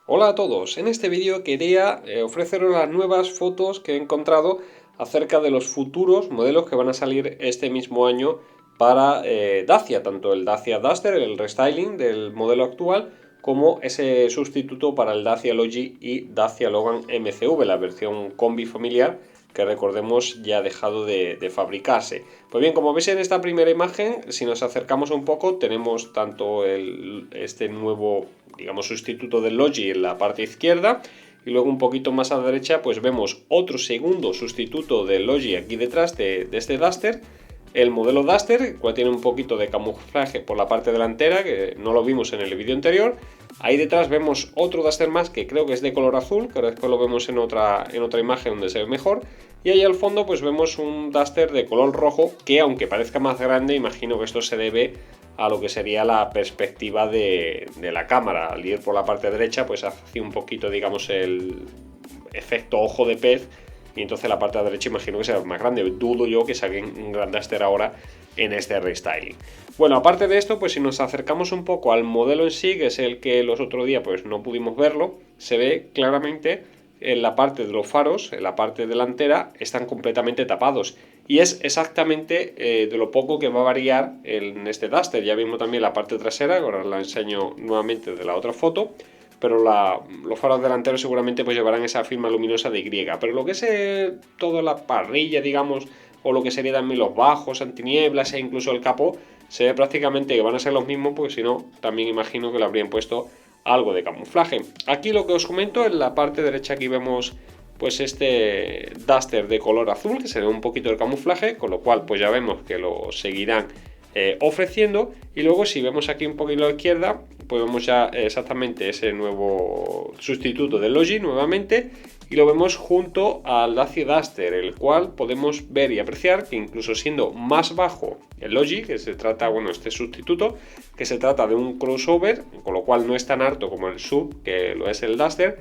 Hola a todos, en este vídeo quería ofreceros las nuevas fotos que he encontrado acerca de los futuros modelos que van a salir este mismo año para Dacia, tanto el Dacia Duster, el restyling del modelo actual, como ese sustituto para el Dacia Logi y Dacia Logan MCV, la versión combi familiar, que recordemos ya ha dejado de fabricarse. Pues bien, como veis en esta primera imagen, si nos acercamos un poco, tenemos tanto este nuevo, digamos, sustituto del Logi en la parte izquierda, y luego un poquito más a la derecha pues vemos otro segundo sustituto del Logi aquí detrás de este Duster, el modelo Duster, el cual tiene un poquito de camuflaje por la parte delantera, que no lo vimos en el vídeo anterior. Ahí detrás vemos otro Duster más que creo que es de color azul, que ahora después lo vemos en otra imagen donde se ve mejor. Y ahí al fondo pues vemos un Duster de color rojo que, aunque parezca más grande, imagino que esto se debe a lo que sería la perspectiva de la cámara. Al ir por la parte derecha pues hace un poquito, digamos, el efecto ojo de pez, y entonces la parte de la derecha imagino que será más grande. Dudo yo que saquen un gran Duster ahora en este restyling. Bueno, aparte de esto, pues si nos acercamos un poco al modelo en sí, que es el que los otros días pues no pudimos verlo, se ve claramente en la parte de los faros, en la parte delantera, están completamente tapados. Y es exactamente de lo poco que va a variar en este Duster. Ya vimos también la parte trasera, ahora la enseño nuevamente de la otra foto, pero los faros delanteros seguramente pues llevarán esa firma luminosa de Y. Pero lo que es toda la parrilla, digamos, o lo que sería también los bajos, antinieblas e incluso el capó, se ve prácticamente que van a ser los mismos, porque si no, también imagino que le habrían puesto algo de camuflaje. Aquí lo que os comento, en la parte derecha aquí vemos pues este Duster de color azul, que se ve un poquito el camuflaje, con lo cual pues ya vemos que lo seguirán ofreciendo. Y luego si vemos aquí un poquito a la izquierda, pues vemos ya exactamente ese nuevo sustituto del Logi nuevamente, y lo vemos junto al Dacia Duster, el cual podemos ver y apreciar que incluso siendo más bajo el Logi, que se trata, bueno, este sustituto, que se trata de un crossover, con lo cual no es tan alto como el sub, que lo es el Duster,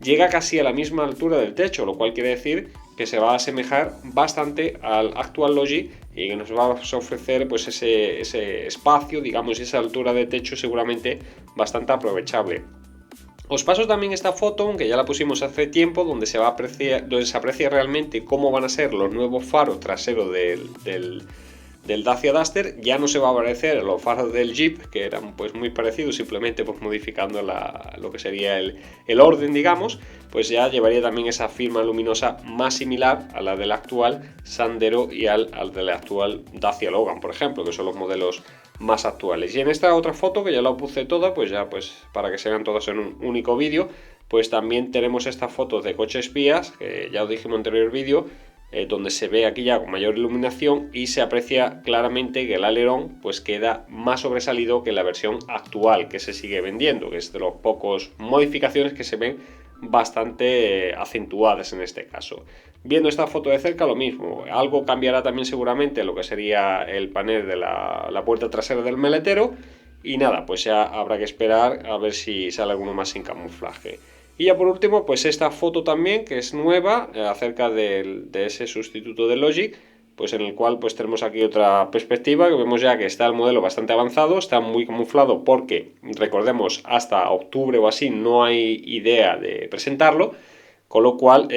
llega casi a la misma altura del techo, lo cual quiere decir que se va a asemejar bastante al actual Logi y que nos va a ofrecer pues ese espacio, digamos, esa altura de techo seguramente bastante aprovechable. Os paso también esta foto, aunque ya la pusimos hace tiempo, donde se aprecia realmente cómo van a ser los nuevos faros traseros del Dacia Duster. Ya no se va a parecer a los faros del Jeep, que eran pues muy parecidos, simplemente pues modificando lo que sería el orden, digamos. Pues ya llevaría también esa firma luminosa más similar a la del actual Sandero y al del actual Dacia Logan, por ejemplo, que son los modelos más actuales. Y en esta otra foto, que ya la puse toda, pues ya pues para que se vean todas en un único vídeo, pues también tenemos estas fotos de coche espías, que ya os dije en un anterior vídeo, donde se ve aquí ya con mayor iluminación y se aprecia claramente que el alerón pues queda más sobresalido que la versión actual que se sigue vendiendo, que es de los pocos modificaciones que se ven bastante acentuadas en este caso. Viendo esta foto de cerca, lo mismo, algo cambiará también seguramente lo que sería el panel de la puerta trasera del maletero, y nada, pues ya habrá que esperar a ver si sale alguno más sin camuflaje. Y ya por último, pues esta foto también, que es nueva, acerca de ese sustituto del Logi, pues en el cual pues tenemos aquí otra perspectiva, que vemos ya que está el modelo bastante avanzado, está muy camuflado porque, recordemos, hasta octubre o así no hay idea de presentarlo, con lo cual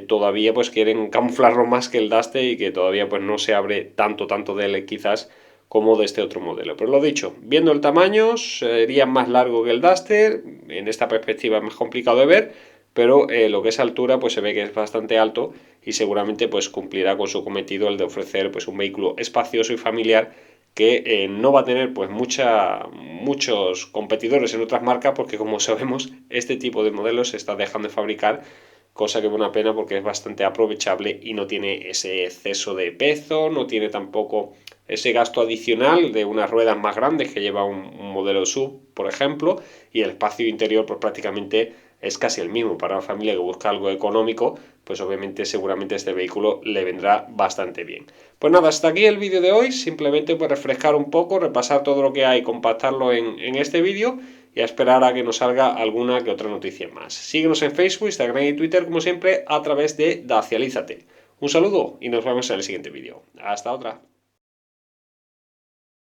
todavía pues quieren camuflarlo más que el Duster, y que todavía pues no se abre tanto de él quizás como de este otro modelo. Pero lo dicho, viendo el tamaño, sería más largo que el Duster, en esta perspectiva es más complicado de ver, pero lo que es altura pues se ve que es bastante alto, y seguramente pues cumplirá con su cometido, el de ofrecer pues un vehículo espacioso y familiar que no va a tener pues muchos competidores en otras marcas, porque como sabemos este tipo de modelos se está dejando de fabricar, cosa que es una pena porque es bastante aprovechable y no tiene ese exceso de peso, no tiene tampoco ese gasto adicional de unas ruedas más grandes que lleva un modelo sub, por ejemplo, y el espacio interior pues prácticamente es casi el mismo. Para una familia que busca algo económico, pues obviamente seguramente este vehículo le vendrá bastante bien. Pues nada, hasta aquí el vídeo de hoy, simplemente pues refrescar un poco, repasar todo lo que hay, compactarlo en este vídeo, y a esperar a que nos salga alguna que otra noticia más. Síguenos en Facebook, Instagram y Twitter, como siempre, a través de Dacialízate. Un saludo y nos vemos en el siguiente vídeo. Hasta otra.